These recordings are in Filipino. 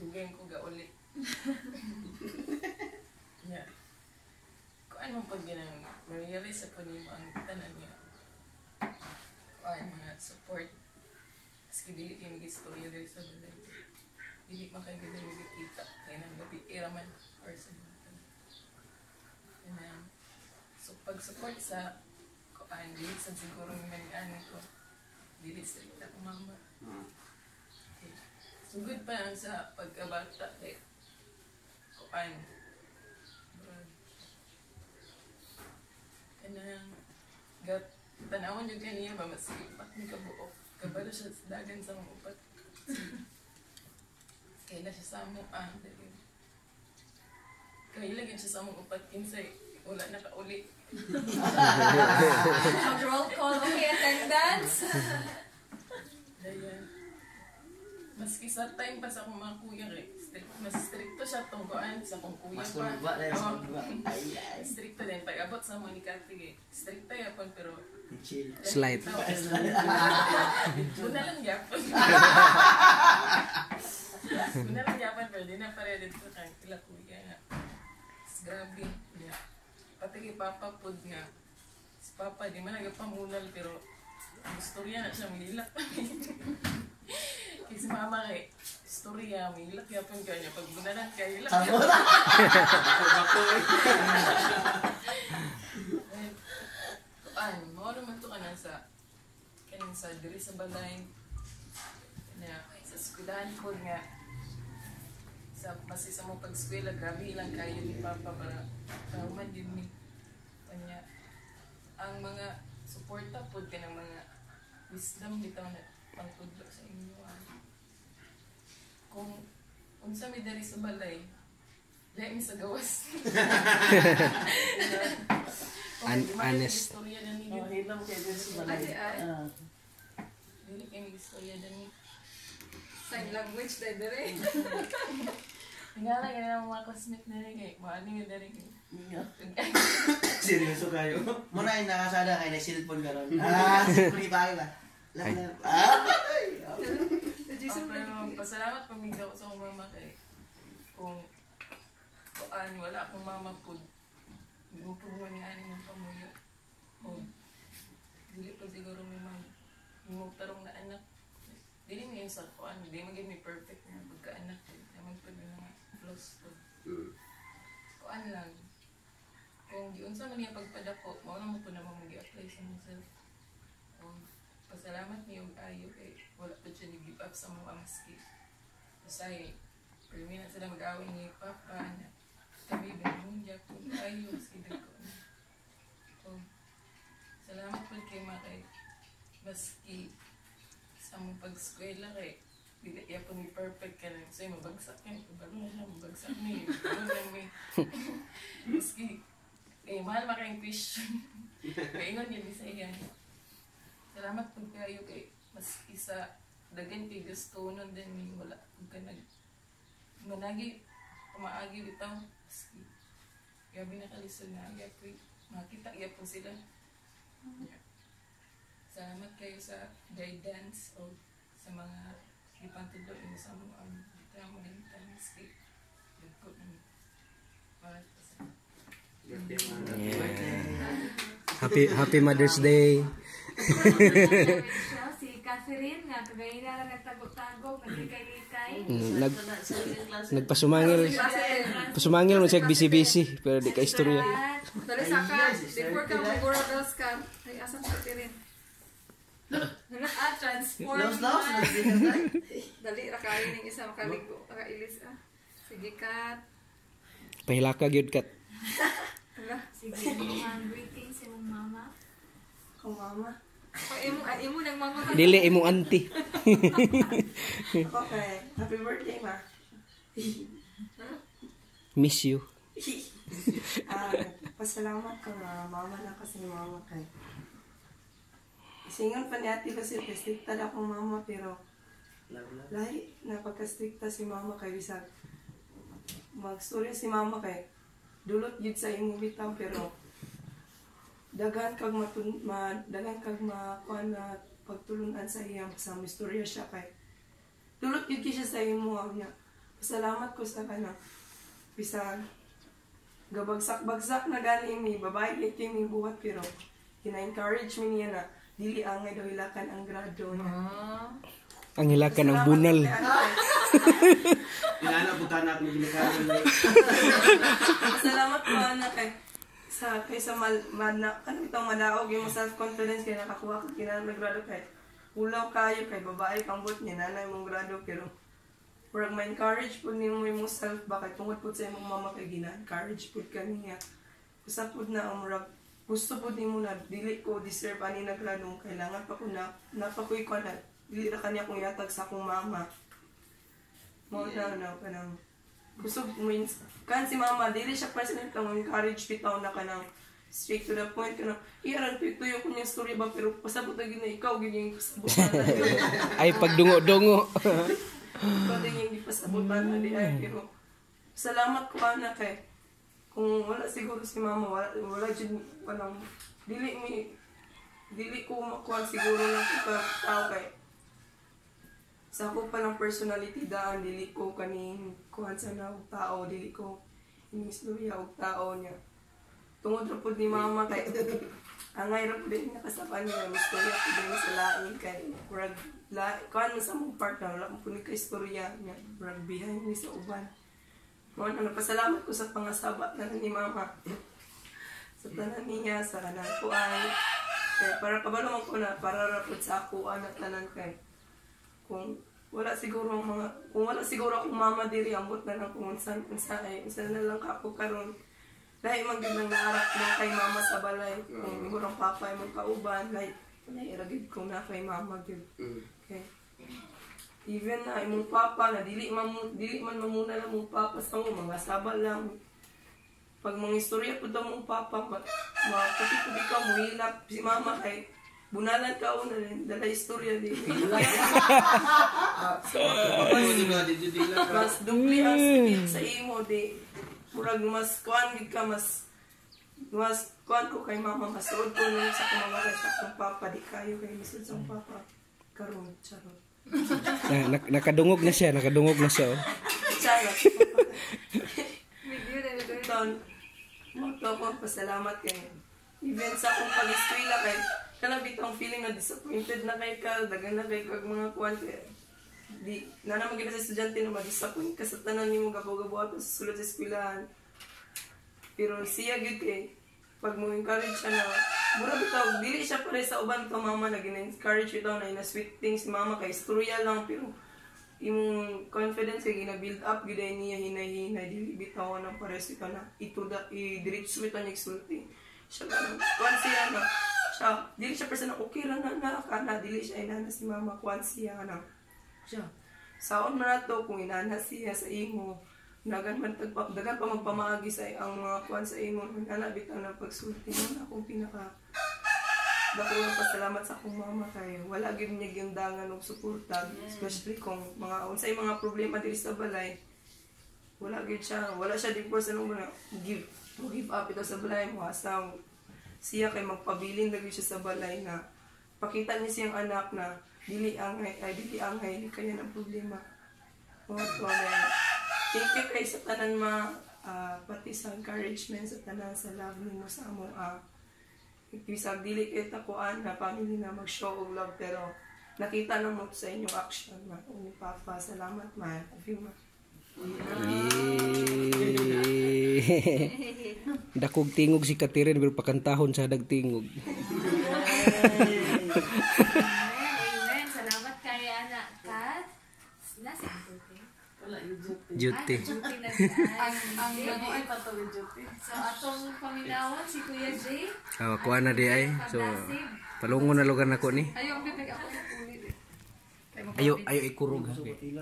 Dugay ko ga ulit. Yeah. Kung ano pag ginang ma-realize sa panimo ang tanan niya. Kung ano mga support. Maski dili kayo mag-istorya dahil sa balay. Dili makay ganda nagkikita. Kaya nang gabi iraman or sa mga. So pag-support sa kuan, dili sa siguro yung manianin ko. Dili sa ita ko mama. Okay. So good pa lang sa pagkabata kay kuan. Kanang tanawon yung kaniya ba mas ipat ni kabuok. Kabalo siya sa dagan sa mga upat. Kaya na siya sa among dali. Kaya ilagin siya sa among upat kinsay. Wala na kauli. Roll call, okay, attendance. Dayan. Maski sa time pa sa akong mga kuya, mas stricto siya tungkuan sa akong kuya Mas pa. tumaba na yung Stricto din. Pag-abot sa mga ni Kathy, stricto yapon pero chill. Slide. Una lang yapon. Una lang yapon pero di na pare dito kang kila kuya nga. Grabe. Yeah. Pati kay Papa pod nga. Si Papa di man nagpamulal pero istorya na siya milak. Kasi mama kay istorya milak yapon kanya pag bunalan kay ilak. Mo naman to kana sa kaning sa diri sa balay na sa eskwelahan pod nga sa basi sa mo pag-eskwela grabe lang kayo ni Papa para man din ni kanya ang mga suporta pod ka ng mga wisdom bitaw na pangtudlo sa inyo kung unsa mi diri sa balay dahil mi sa gawas. Honest. Hilam kayo din sa balay. Dili kayo mag-istorya dani. Sign language tayo dire. Tingala ka na mga classmate na rin kayo. Maano yung dari kayo. Seryoso kayo? Muna yung nakasada kayo na cellphone ka ron. Cellphone ibagay ba? Pasalamat pamigdaw ko sa akong mama kay kung wala akong mama po hindi mo po manianin yung pamuyo o dili po siguro may tarong na anak dili mo yung sa kuan hindi maging may perfect na pagka-anak naman po yung mga flaws po kuan lang kung di unsa man niya pagpadako mao na mo po naman mag-i-apply sa myself pasalamat niyo ayo kay wala po siya nag-give up sa mga maski kasi pero na sila mag-away ni Papa na kami binunja po ayo maski dito salamat po kay Makay maski sa mong pag-eskwela kay iya po ni perfect ka lang sa'yo mabagsak yan balo na siya mabagsak niya balo na may maski mahal makayang question kaingon yun isa yan salamat po kayo kay mas isa dagan kay gusto nun din wala kung ka managi pumaagi bitaw gabi na kalisod na makita po sila salamat kayo sa guidance o sa mga ipantudlo yung sa mga bitaw mo din maski dagko ng para sa Happy Mother's Day. Si Catherine nga kagaya na nagtago-tago naglikay-likay. Pasumangil mo siya busy pero di ka istorya. Dali saka before ka mag-girls ka ay asa si Catherine. Transform. Dali ra kayo ning isa makaligo makailis Sige Kat. Pahilaka gyud Kat. Sige greetings sa imong mama. Kung mama. Imo nang mama. Dili imong auntie. Okay. Happy birthday, ma. Miss you. Pasalamat ko na mama na kasi mama kay. Singon pa ni ate kasi stricta na akong mama pero lahi napagka-stricta si mama kay bisag mag-storya si mama kay dulot yun sa imong bitang pero dagan kag makuan na pagtulunan sa iyang sa istorya siya kay dulot yun siya sa imo niya Pasalamat ko sa kana. Bisan gabagsak-bagsak na gani mi babae gid mi buhat pero kina-encourage mi niya na dili angay daw hilakan ang grado niya. Ang hilakan ng bunal. Inana buta na ako ginikaron. Salamat po ana kaysa kanang itong madaog yung self-confidence kaya nakakuha ka kinahanglan mag-grado kay ulaw kayo kay babae kambot niya nanay mong grado pero murag ma-encourage po nimo imong self ba kay tungod po sa imong mama kay gina-encourage po kaniya usa pud na ang murag gusto po nimo na dili ko deserve ani na grado kailangan pa ko na napakuy ko na dili ra kaniya kung yatag sa akong mama mo na kanang gusto means kan si mama dili siya president ang encourage bitaw na kanang straight to the point kanang iyaran tuyo ko niya story ba pero pasabot na gina ikaw gini pasabutan Ay pagdungo-dungo. ikaw din yung pasabutan na di ay pero salamat ko ana kay kung wala siguro si mama wala jud kanang dili ko makuha siguro lang kita tao kay sa ako palang personality daan, dili ko kaning kuhan sa na og tao, dili ko inistorya og tao niya. Tungod ra pud ni mama kay angay ra pud din nakasapan niya istorya pud din sa lain kay murag kuhan mo sa mong partner wala mo pud ni istorya niya murag behind ni sa uban. Mo na napasalamat ko sa pangasaba na ni mama. Sa tanan niya sa kanang kuan kay para kabalo man ko na para ra pud sa ako ana tanan kay kung wala siguro akong mama diri ambot na lang kung unsa na lang ako karon dahil magandang naarak na kay mama sa balay kung murang papa ay magkauban like nairagid ko na kay mama gyud okay even na imong papa na dili man mamuna lang mong papa sa mo mga saba lang pag mga istorya pud mong papa mapati-pudi ka mo hilap si mama kay bunalan ka una rin, dala istorya din. Mas dupli ang speed sa imo, di. Murag mas kuhan ka, mas kuhan ko kay mama, mas rood ko nung sa kumamagal sa akong papa, di kayo kay misod sa papa. Karoon, charot. Nakadungog na siya. Oh. Charot. Video na nito. Ito, moto ko, pasalamat kayo. Even sa akong pag-eskwela kay kanang bitong feeling na disappointed na kay ka, dagan na kay kag mga kuan kay di na naman kita sa estudyante na ma-disappoint ka sa tanan nimo gabo-gabo ato sa sulod sa eskwelahan. Pero siya gyud kay pag mo encourage siya na mura bitaw dili siya pare sa uban to mama na gina-encourage bitaw na ina sweet things mama kay istorya lang pero imong confidence kay gina-build up gyud niya hinay-hinay dili bitaw na pare sa na ituda i-diretso bitaw niya sulti. Siya ganun. Kuwan siya na. Siya, dili siya person na okay ra na dili siya inana si mama. Kuwan siya na. Siya. Saon man nato kung inana siya sa imo. Dagan pa magpamaagi sa ang mga kuwan sa imo. Inana bitaw na pagsulti mo na akong pinaka dako nga pasalamat sa akong mama kay wala gyud niya giundangan og suporta especially kung mga unsay mga problema diri sa balay. Wala siya di person na give up ito sa balay mo asang siya kay magpabiling lagi siya sa balay na pakita niya siyang anak na dili angay kaya ng problema. Thank you kay sa tanan pati sa encouragement sa tanan sa love nimo sa amo bisag dili kay takuan na family na mag-show og love pero nakita na mo sa inyong action ma uni papa salamat man Dakog tingog si Catherine pero pakantahon sa dagtingog. Amen. Salamat kay anak Kat. Nasa Duty. ang ay patuloy duty. So atong paminawan si Kuya Jay. Kuha na di ay. So palungon na lugar nako ni. Ayaw bibig ako ulit. Ayo ikurog ha.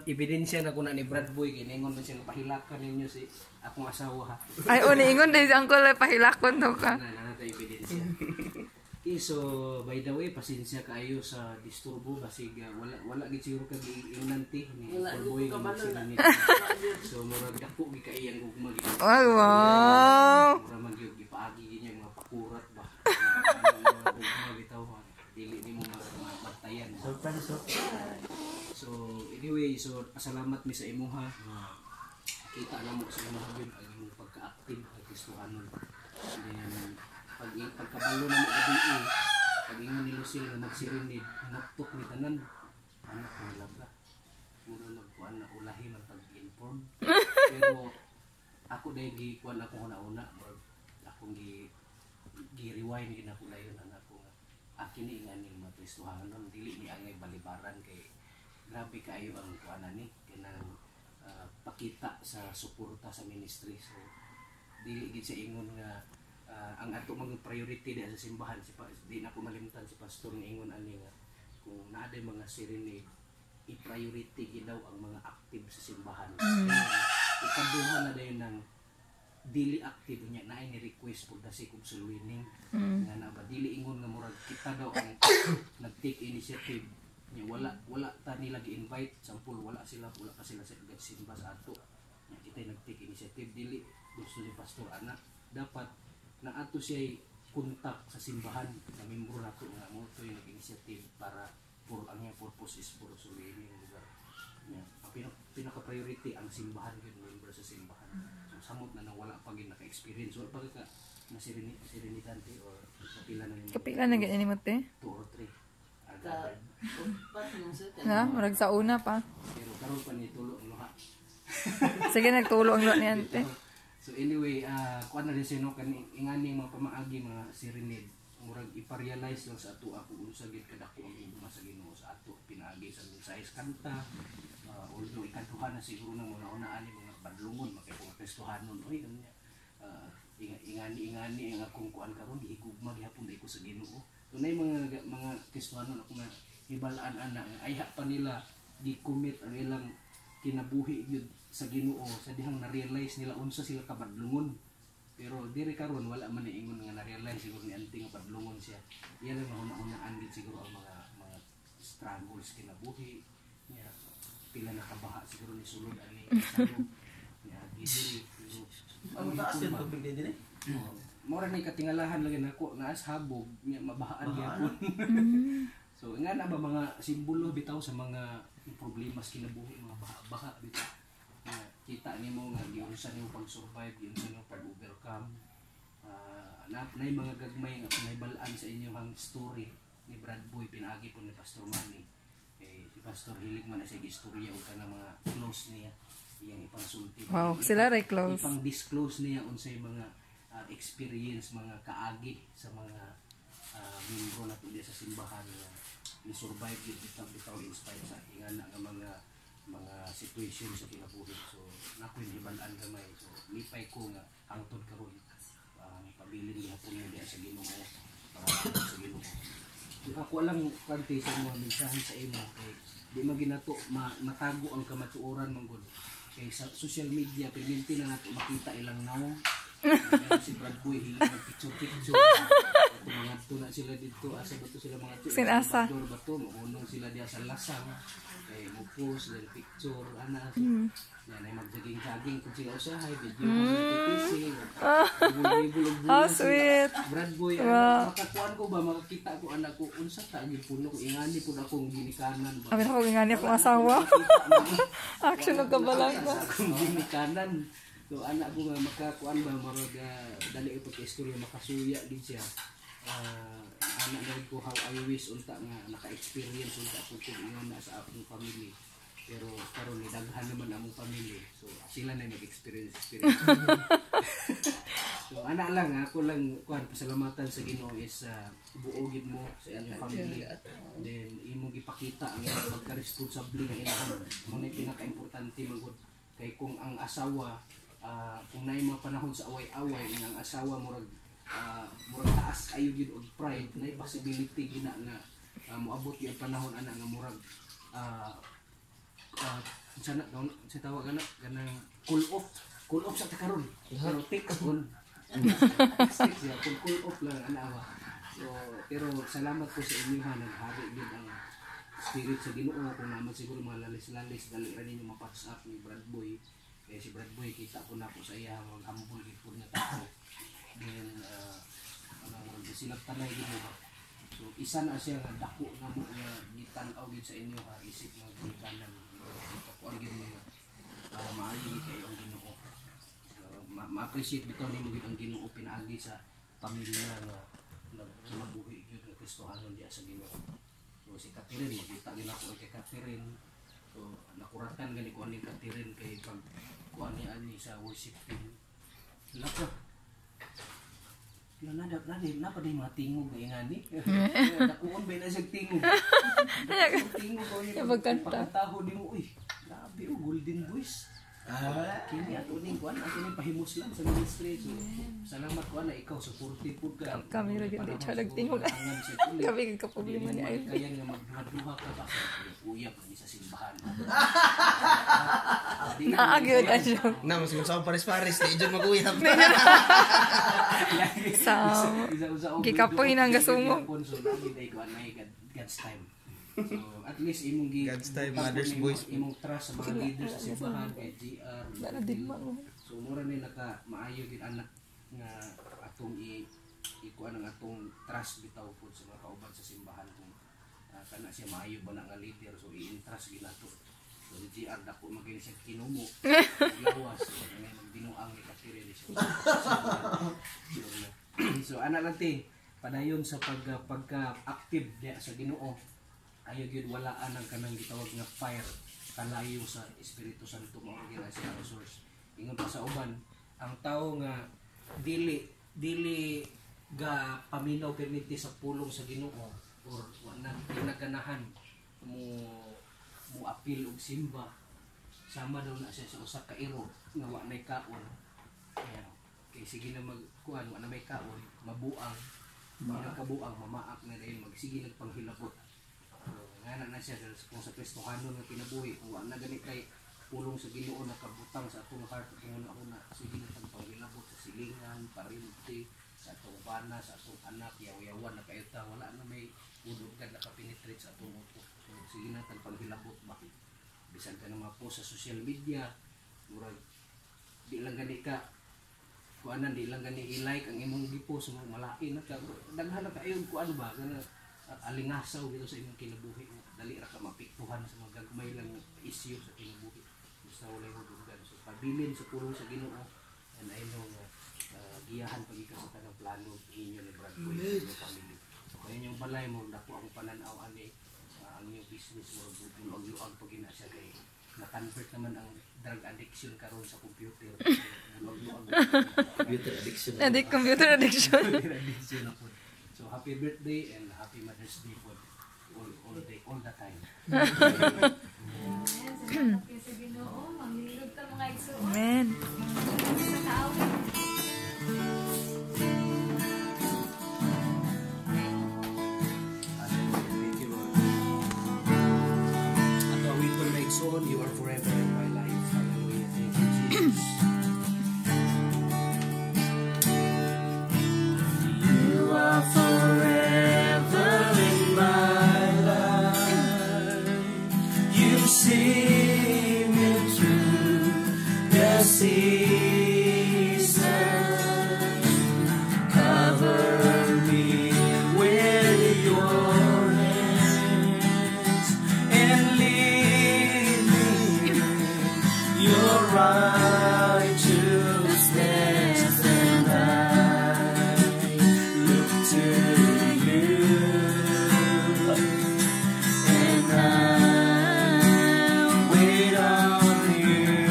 Ebidensya na ko na ni Brad Boy kay ningon man siya pahilakan ninyo si akong asawa ha. Ay ingon dai angkol pahilakon to ka. Na ebidensya. Okay, so by the way, pasensya kaayo sa disturbo basig wala gid siguro kag inanti ni Boy nga sila ni. So murag dako gi kaiyang ug magi. Ay wow. Murag magyud gipaagi gid niya mga pakurat ba. Ug bitaw dili nimo matayan. So anyway, so pasalamat mi sa imuha. kita na mo sa mga yun ang imong pagka-active kay Kristohanon. Then pagkabalo na mo gabi pag ingon ni Lucille na magsirinid hinaktok ni tanan anak ko laga mura nagkuan na ulahi man pag-inform pero ako dahil gikuan ako una akong gi-rewind gina ko dayon anak ko nga akin ni ingani mga Kristohanon dili ni angay balibaran kay grabe kaayo ang kuanan ni kanang pakita sa suporta sa ministry. So dili gid sa ingon nga ang ato mga priority di sa simbahan di na ko malimtan si pastor ni ingon ani nga kung naaday mga serenade i-priority gid daw ang mga active sa simbahan. Ikaduha na dayon ng dili active niya na ni request for the sake of soul winning nga na ba dili ingon nga murag kita daw ang nag-take initiative niya wala ta nila gi-invite sampul wala pa sila sa simba sa ato nya kita nag-take initiative dili gusto ni pastor anak dapat na ato siya kontak sa simbahan na membro nato nga mo to yung nag-initiative para for ang yung purpose is for soul winning lugar nya pinaka-priority ang simbahan gyud member sa simbahan. So samot na wala pa gid naka-experience wala pa ka na serenidante or Kapila na ganyan mo te? 2 or 3 Ha? Marag sa una pa. pero karon pa ni tulo ang luha. Sige, nagtulo ang lot niyan te. So anyway, kuan na rin sino kani ingani mga pamaagi mga serenade murag ipa-realize lang sa ato ako unsa gid kadako ang higugma sa Ginoo sa ato pinaagi sa mensaheng kanta. Although ikaduha na siguro na muna-una ani mga badlungon makay mga Kristohanon oy kanya ingani ang akong kuan karon gihigugma gihapon ko sa Ginoo. So nay mga Kristohanon ako na hibalaan ana ayha pa nila gi-commit ang ilang kinabuhi gyud sa Ginoo sa dihang na-realize nila unsa sila kabadlungon. Pero diri karon wala man ni ingon nga na-realize siguro ni anting kabadlungon siya. Iyan lang una-unaan gid siguro ang mga struggles kinabuhi niya. Pila na kabaha siguro ni sulod ani salog niya diri. Ang taas yung tubig din eh. Mora ni katingalahan lagi nako naas habog niya mabahaan gyapon. So nga na ba mga simbolo bitaw sa mga problema sa kinabuhi mga baha bitaw. Kita nimo nga giunsa nimo pag-survive, giunsa nimo pag-overcome. Nay mga gagmay nga nahibalaan sa inyong story ni Brad Boy pinaagi po ni Pastor Manny. Si Pastor hilig man na siya istorya o kanang mga close niya iyang ipangsulti. Wow, sila ray close. Ipang-disclose niya unsay mga experience, mga kaagi sa mga membro na tuloy sa simbahan nga ni survive bitaw inspired sa ingana nga mga situation sa kinabuhi. So nakoy hibalaan gamay. So lipay ko nga hangtod karon pabilin gihapon niya sa Ginoo sa Ginoo. Ako lang kanti sa mga mensahe sa imo kay di maginato matago ang kamatuoran manggod kay sa social media perminti na nato makita ilang naw si Brad Boy picture mga na sila dito asa ba to sila mga sinasa bato maunong sila diya sa lasang kay mo post then picture ana yan ay magjaging-jaging kung sila usahay video how sweet Brad Boy makakuan ko ba makakita ko anak ko unsa ta gyud puno ko ingani pud akong ginikanan ba amin ako ingani akong asawa action og kabalang ko akong ginikanan. So anak ko nga makakuan ba marag dali ito ka istorya makasuya din siya. Anak na ko how I wish unta nga naka-experience unta ko kung ingana sa akong family. Pero karon ni daghan naman among family. So sila na nag-experience. So anak lang ako lang kuan pasalamatan sa Ginoo is buo gid mo sa inyong family. Then imo gipakita ang pagka-responsable nga ilahan. Mo na pinaka-importante magud kay kung ang asawa kung naay mga panahon sa away-away ang asawa murag taas kayo gyud og pride naay possibility gina nga moabot gyud panahon ana nga murag sana sa tawag ana ganang cool off sa karon pero take on cool off lang ana wa. So pero salamat po sa inyo ha naghari gyud ang spirit sa Ginoo kung naman siguro mga lalis-lalis dali ra ninyo ma-patch up ni Brad Boy. Kaya si Brad Boy, kita ko na po sa iya, mag-humble gipod na tao. Then, silang tanay din mo ba? So, isa na siya nga dako na mo nga gitanaw din sa inyo ha, isip nga gitanan. Kapuan din mo nga. para maayo kayo ang Ginoo. Ma-appreciate bitaw nimo gyud ang Ginoo pinaagi sa pamilya nga nagmabuhi gyud nga Kristohanon diya sa Ginoo. So si Catherine makita gyud ako kay Catherine. So nakuratan gani ko ani Catherine kay pag kuan ni ani sa worship team. Lapa. Kaya na pa din mga tingog na ingani. Nakuon ba na siya tingog? Tingog ko yung pagkataho din mo. Uy, grabe o, golden voice. Kini ato ning kuan, ato ning pahimus lang sa ministry. So, salamat kuan na ikaw, supportive po ka. Kami rin hindi siya nagtingog. Kami ka problema ni Ivy. Kaya nga magduha ka ba? Uyap ni sa simbahan. Naagyo na siya. Na, mas magsama pares-pares. Di dyan mag-uyap. Gikapoy na ang gasungog. So, God's time. So, at least imong God's time, mother's voice. Imong trust sa mga leaders sa simbahan, kay GR. So, mura ni maayo gid anak nga atong ikuan ang atong trust bitaw po sa mga kauban sa simbahan kung kana siya maayo ba na nga leader. So, i-entrust gid nato. So, GR dako maging siya kinumo. Lawas. So, magdinuang ni Catherine siya. So, ana lang ti padayon sa pagka-active diya sa Ginoo. Ayo gyud walaan ang kanang gitawag nga fire kalayo sa Espiritu Santo mao gyud siya ang source. Ingon pa sa uban, ang tawo nga dili ga paminaw perminti sa pulong sa Ginoo or wala naganahan mo apil og simba sama daw na siya sa usa ka iro nga wa may kaon. Ayan. Kay sige na magkuan wa na may kaon, mabuang, kabuang mamaak na dahil magsige nagpanghilabot. Ngana na siya kung sa Kristohanon nga kinabuhi kung wala na ganit kay pulong sa Ginoo na kabutang sa atong heart kung una sige na tagpanghilabot sa silingan, parinti, sa atong bana, sa atong anak, yaw-yawan na kayta wala na may udugad na kapenetrate sa atong utok. So sige na tagpanghilabot bakit bisan ka na ma-post sa social media murag di lang gani ka kuanan di lang gani i-like ang imong gipost mo malain na ka daghan na kayon kuan ba kana alingasaw dito sa imong kinabuhi dali ra ka mapiktuhan sa mga gagmay lang issue sa kinabuhi basta wala mo dugan so pabilin sa pulong sa Ginoo and I know giyahan pagika sa tanang plano inyo ni Brad Boy sa family so kayo yung balay mo dako ang pananaw ani ang inyong business mo bulog-luag pag ina siya kay na-convert naman ang drug addiction karon sa computer bulog-luag Computer addiction. Computer addiction. addiction na po. So happy birthday and happy Mother's Day po all the time. Salamat kayo sa Ginoo. Manghilog ta mga igsoon. Amen. Sa kaawit. Thank you, Lord. At ang wito na igsoon, you are forever in my life. Hallelujah. Thank you, Jesus. You are forever in my life. You see me through the seasons. Cover me with your hands and lead me in your righteousness, and I look to you, and I wait on you.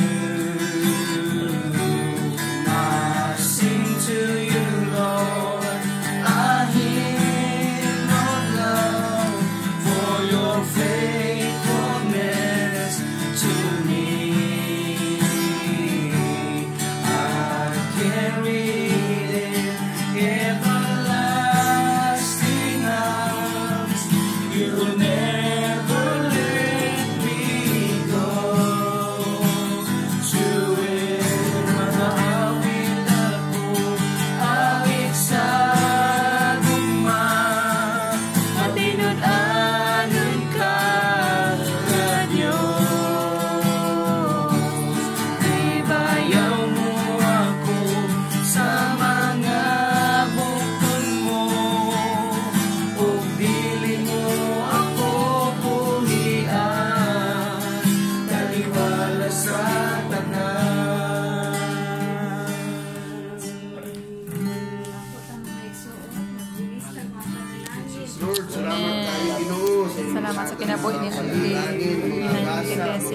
Kasi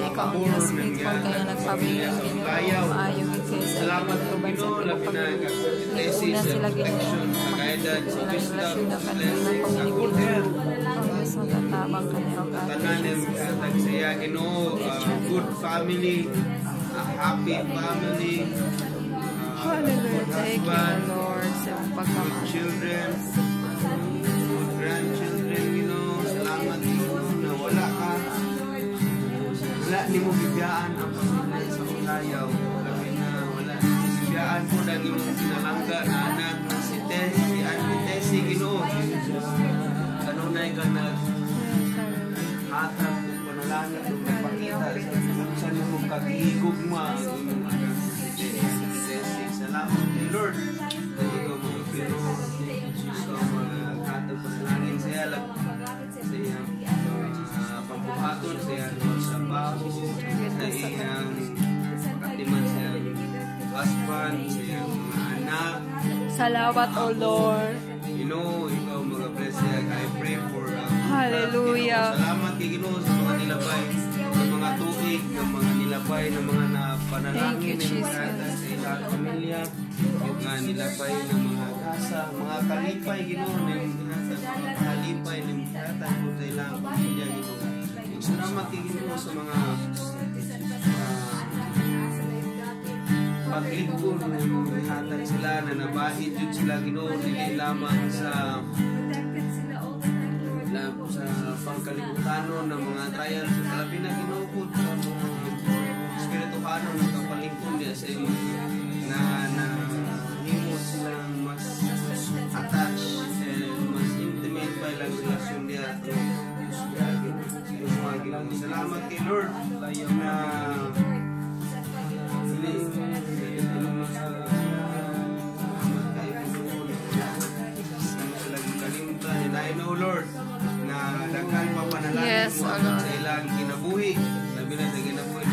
ikaw ang Diyos faithful kaya nagpabiling Ginoo maayo gid kayo sa pagtuban sa pagpapagod. Una sila Ginoo silang relasyon na kanila pamilya ang Diyos magatabang kanila o God. Tananim katag saya Ginoo, good family, a happy family, Hallelujah. Thank you, Lord, sa good pagkamahal. children, good grandchildren, Ginoo. Salamat Ginoo na wala ni mo bibiyaan ang pamilya sa Ulayaw. Labi na wala ni mo bibiyaan po dahil imong pinalangga na anak na si Auntie Tessie, Ginoo. Kanunay ka hatag kung panalangin kung nagpakita sa mo kagigugma ang imong anak si Tessie. Salamat kay Lord na ikaw mga Ginoo. So mga hatag panalangin sa iyang pambuhaton sa iyang trabaho, sa iyang katiman sa iyang husband, sa iyang mga anak. Salamat, O Lord. Ginoo, ikaw mga bless siya. I pray for Hallelujah. salamat kay Ginoo sa mga nilabay, sa mga tuig, ng mga nilabay, ng mga napanalangin, Thank you, ng mga Jesus. sa ilang pamilya, yung mga nilabay ng mga kasa, mga kalipay, Ginoo, na yung dinatag, mga kalipay, na yung dinatag po sa ilang pamilya, Ginoo. Salamat kay Ginoo sa mga paglingkod na yung hatag sila na nabahid yun sila Ginoo, dili lamang sa pangkalibutano ng mga trials sa labi na Ginoo po sa mga espirituhano na kapalingkod niya sa iyo na himo silang mas attached and mas intimate pa ilang relasyon niya to salamat kay Lord na I know Lord na daghan pa panalangin Yes, mo O Lord. sa ilang kinabuhi sabi na sa kinabuhi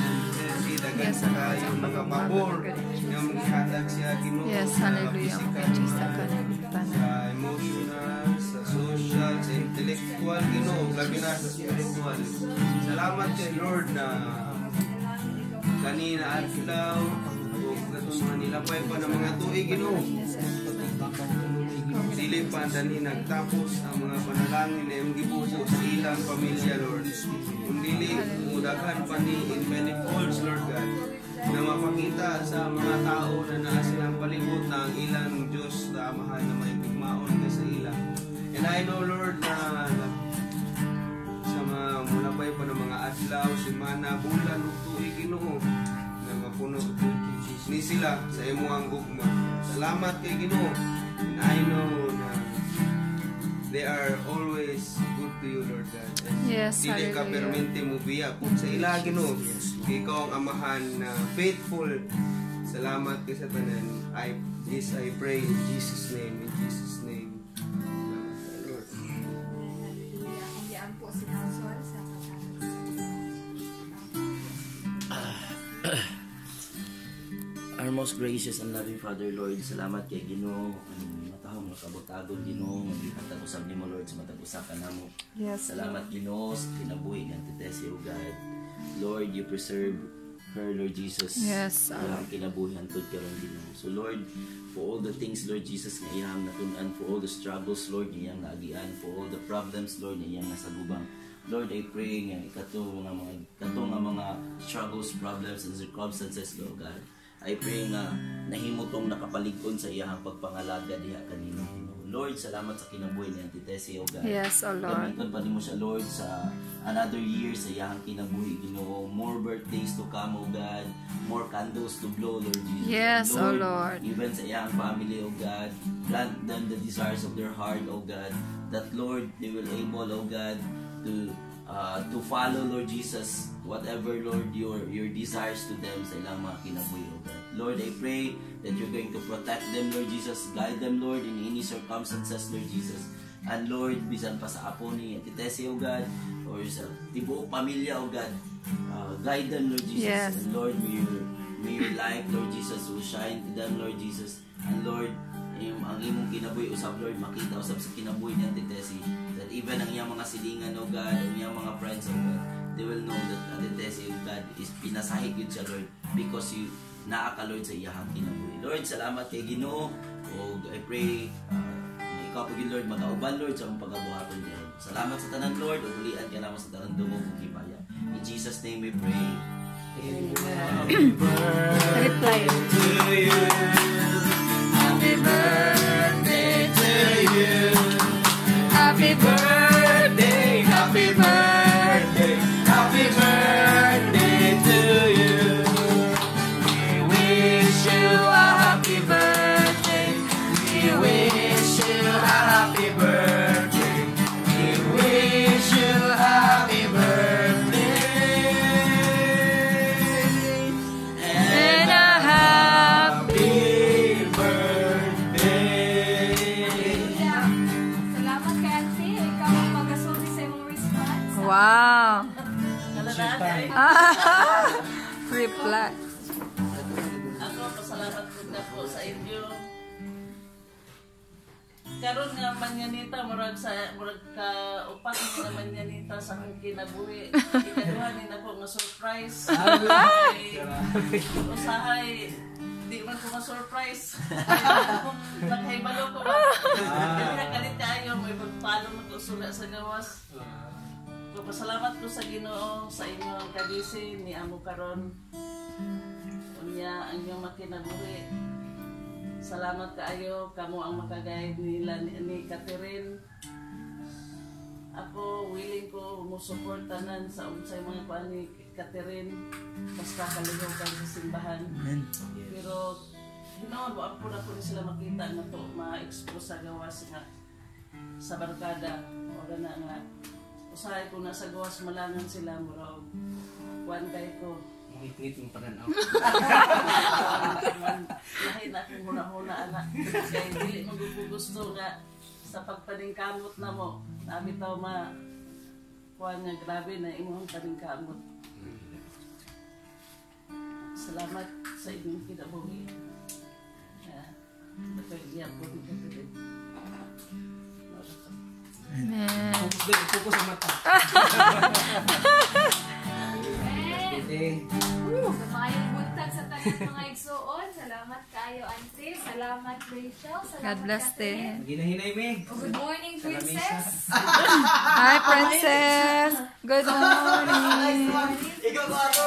daghan sa kayong mga pabor na maghatag siya Ginoo Yes, hallelujah. Jesus sa kalibutan. sa emotional, sa social, sa intellectual Ginoo, labi na sa spiritual. Salamat kay Lord na kanina adlaw o katong mga nilapay pa ng mga tuig Ginoo. Dili pa dali nagtapos ang mga panalangin na iyong gibuko sa ilang pamilya Lord. Kung dili mudagan pa ni in many folds Lord God na mapakita sa mga tao na naa silang palibot na ang ilang Diyos na mahal na may pigmaon ka sa ilang. And I know Lord na sa mga mulabay pa ng mga adlaw, semana, bulan, o tuig Ginoo na mapuno ni sila sa imo ang gugma. Salamat kay Ginoo. And I know na they are always good to you Lord God. And Yes, dili ka hallelujah. permente mo biya kung sa ila Ginoo. Ikaw ang amahan na faithful. Salamat kay sa tanan. I pray in Jesus name. In Jesus name. Salamat Lord. Our most gracious and loving Father, Lord, salamat kay Ginoo. Matahong nakabutagon Ginoo, magihatag usab nimo Lord sa matag usa ka namo. Yes, Salamat Ginoo sa kinabuhi ng Tessie, O God. Lord, you preserve her, Lord Jesus. Yes, Ang kinabuhi hantod karon Ginoo. So Lord, for all the things Lord Jesus nga iyang natun-an, for all the struggles Lord nga iyang naagian, for all the problems Lord nga iyang nasagubang. Lord, I pray nga ikato nga mga struggles, problems, and circumstances, Lord God. I pray nga nahimo tong nakapalig-on sa iyang pagpangalaga diha kanino. Lord, salamat sa kinabuhi ni Auntie Tessie, O God. Yes, O Lord. Gamiton pa nimo siya, Lord, sa another year sa iyang kinabuhi, Ginoo. More birthdays to come, O God. More candles to blow, Lord Jesus. Yes, And O Lord. Even sa iyang family, O God. Grant them the desires of their heart, O God. That, Lord, they will able, O God, to follow, Lord Jesus, whatever, Lord, your desires to them sa ilang mga kinabuhi, O God. Lord, I pray that you're going to protect them, Lord Jesus. Guide them, Lord, in any circumstances, Lord Jesus. And Lord, bisan pa sa apo ni Auntie Tessie, O God, or sa tibuok pamilya, O God, guide them, Lord Jesus. Yes. And Lord, may your light, Lord Jesus, will shine to them, Lord Jesus. And Lord, ang imong kinabuhi usab, Lord, makita usab sa kinabuhi ni Auntie Tessie that even ang iyang mga silingan, O God, ang iyang mga friends, O God, they will know that Ate Tessie, O God, is pinasahig yun siya, Lord, because you naa ka, Lord, sa iyang kinabuhi. Lord, salamat kay Ginoo. O I pray, ikaw po Lord, magkauban, Lord, sa mga pagkabuhaton niya. Salamat sa tanan, Lord, ulian ka naman sa tanan dumog kung kibaya. In Jesus' name we pray. Happy Reply. to you. Happy birthday to you. Happy birthday, Happy birthday, happy birthday to you. We wish you a happy birthday. We wish you a happy birthday. We wish you a happy birthday. and a happy. Salamat kay Ate. Ikaw ang magasulti sa imong response. Wow. Kaladaan, Reply. ako, pasalamat po na po sa inyo. Karon nga manyanita, murag ka upat nga manyanita sa akong kinabuhi. Ikaduha ni na po nga surprise. Usahay, di man ko ma-surprise. Nakahibalo ko ba? Kaya kalit kayo, may pagpalo mag-usula sa gawas. Pasalamat ko sa Ginoo sa inyong kagising ni amo karon. Unya ang inyong makinabuhi. Salamat kaayo kamo ang makagayad nila ni Catherine. Ako willing ko mo-support tanan sa unsay mga kuan ni Catherine basta kaluhogan sa simbahan. Pero hinoon wa po na po sila makita nga to ma-expose sa gawas nga sa barkada o gana nga usahay ko na sa gawas malangan sila murag kuan kay ko Ipit yung pananaw. lahi na akong huna-huna anak kaya dili magugusto nga sa pagpaningkamot na mo nabitaw ma kuan nga grabe na imong paningkamot. Salamat sa inyong kinabuhi. Napagyan po ni Catherine. Amen. Focus sa mata. Sa mayong buntag sa tanan mga igsuon. Salamat kayo, Auntie. Salamat, Rachel. Salamat, God bless Catherine. them. Ginahinay, Meg. Good morning, Princess. Hi, princess. Good morning. Ikaw ko ako.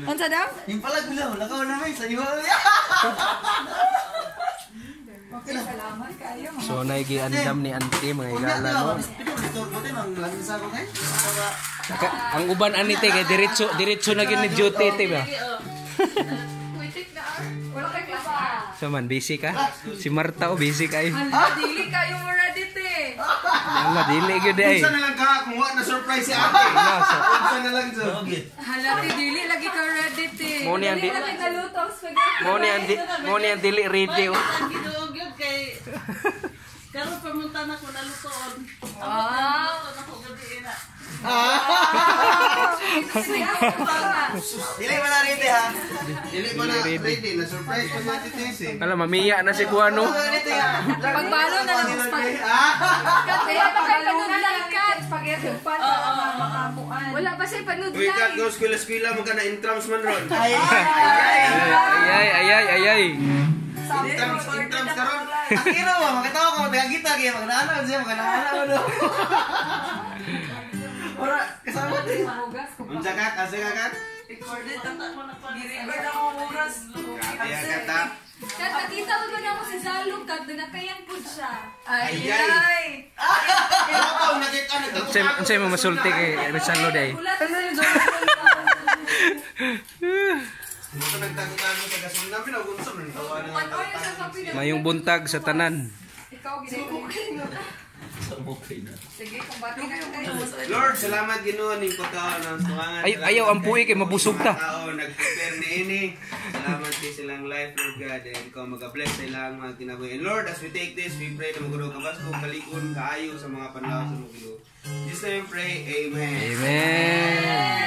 Unsa daw? Yung pala gulaw, lakaw na may sa iyo. Salamat kayo. So, naigiandam ni Auntie, mga igala, no? Ang uban anite kay diretso na gyud ni duty te ba? Waitik na wala kay pa. So man busy ka? Si Marta o busy kayo. Dili kayo mo ready te. Ala dili gyud ay. Unsa na lang ka kung wa na surprise si ate. Unsa na lang so. Halati dili lagi ka ready te. Mo ni ang Hindi na nagaluto ang spaghetti. mo ni ang dili ready. Ang ginuog yun kay karon pamunta na ko nalutoon. Nalutoon ako gabi ina. Dili mo na rin ha. Dili pa na ready na surprise pa natin Tese. Ala mamiya na si Kuano. Pagbalo na lang spaghetti. Kaya pa kayo panunan ka. Spaghetti pa na makamuan. Wala pa siya Uy, panunan. kat go eskwela mo ka na intrams man ron. Ay. Intrams ka ron. Akira mo, makatawa ko, magkakita kaya magnaanaw siya, magnaanaw no. Ora, kasama din. Unsa ka? Asa ka kat? Recorded Gi-record ako oras. Kaya kata. Kat nakita mo ba na ako si Zalo? Kat nakayan po siya. Ay. Ikaw nakita na Unsay mo masulti kay Rizalo day. Mo nagtago-tago sa gasul namin og unsa man tawanan. Ano yung sasabihin? Mayong buntag sa tanan. Ikaw ginagawa. Okay na. Sige, kumbati kayo kayo. Lord, salamat Ginoo ning pagkaon ng tuwangan. Ayaw ang puwi kay mabusog ta. Nag-prepare ni ini. Salamat kay silang life, Lord God, and ikaw mag-bless sa ilang mga kinabuhi. And Lord, as we take this, we pray na maguro ka basko, kalikon, kaayo sa mga panlaw sa mga Ginoo. In Jesus' name we pray, Amen. Amen.